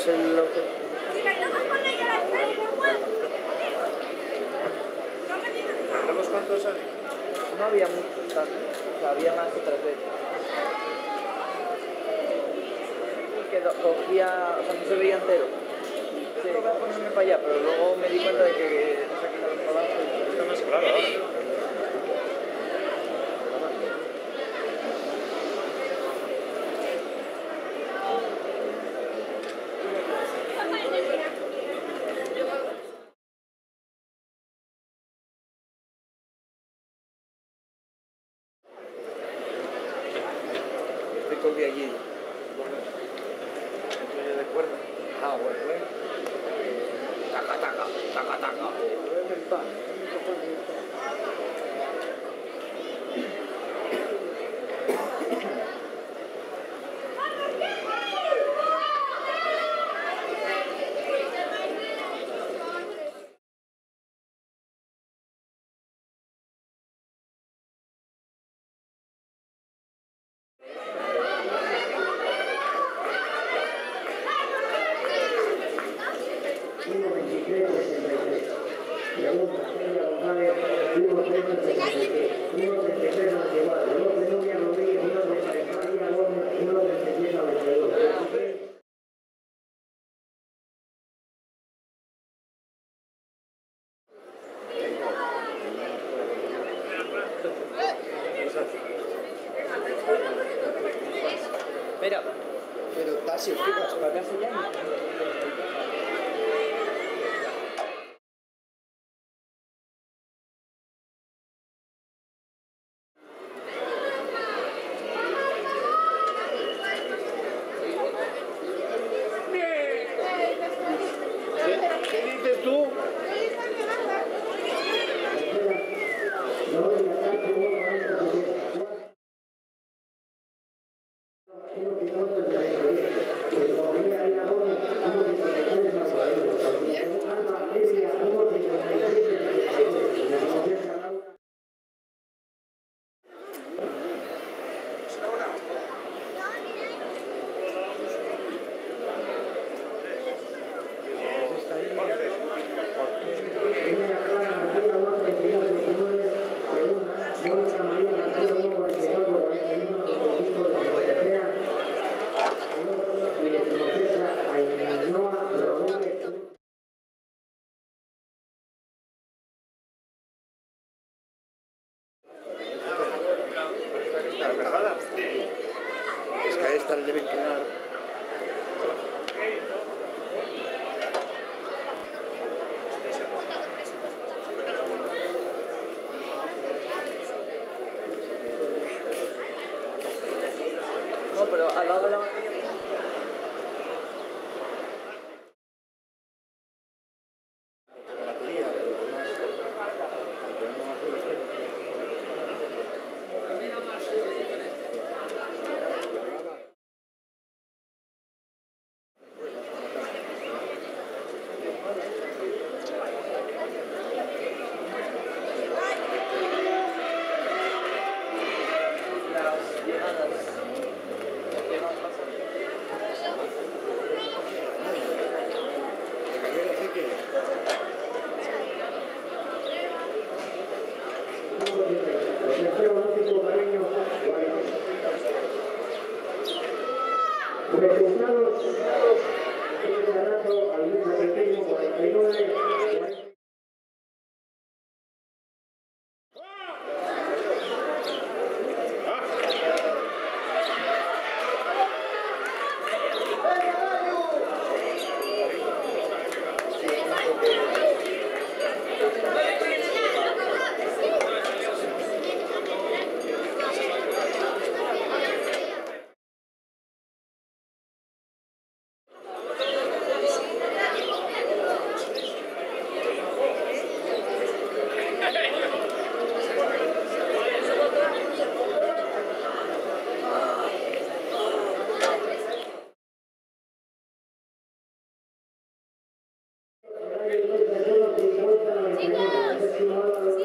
es el objeto. ¿Sabemos cuántos hay? No había muchos, tanto. O sea, había más otras veces. Que cogía, o sea, no se veía entero. Sí, voy a ponerme para allá, pero luego me di cuenta de que no sé qué los palazos. Está más claro ahora. Estoy cogí allí. De cuerda. Ah, bueno. Taca, taca, taca, taca. Espera, pero Tasio, ¿qué pasa? ¿Para casa ya? ¿Qué dices tú? Es que a esta le deben quedar. No, pero al lado de la batería. Las llegadas. ¿Qué más pasa? Resultados al mismo pequeño 49. Gracias.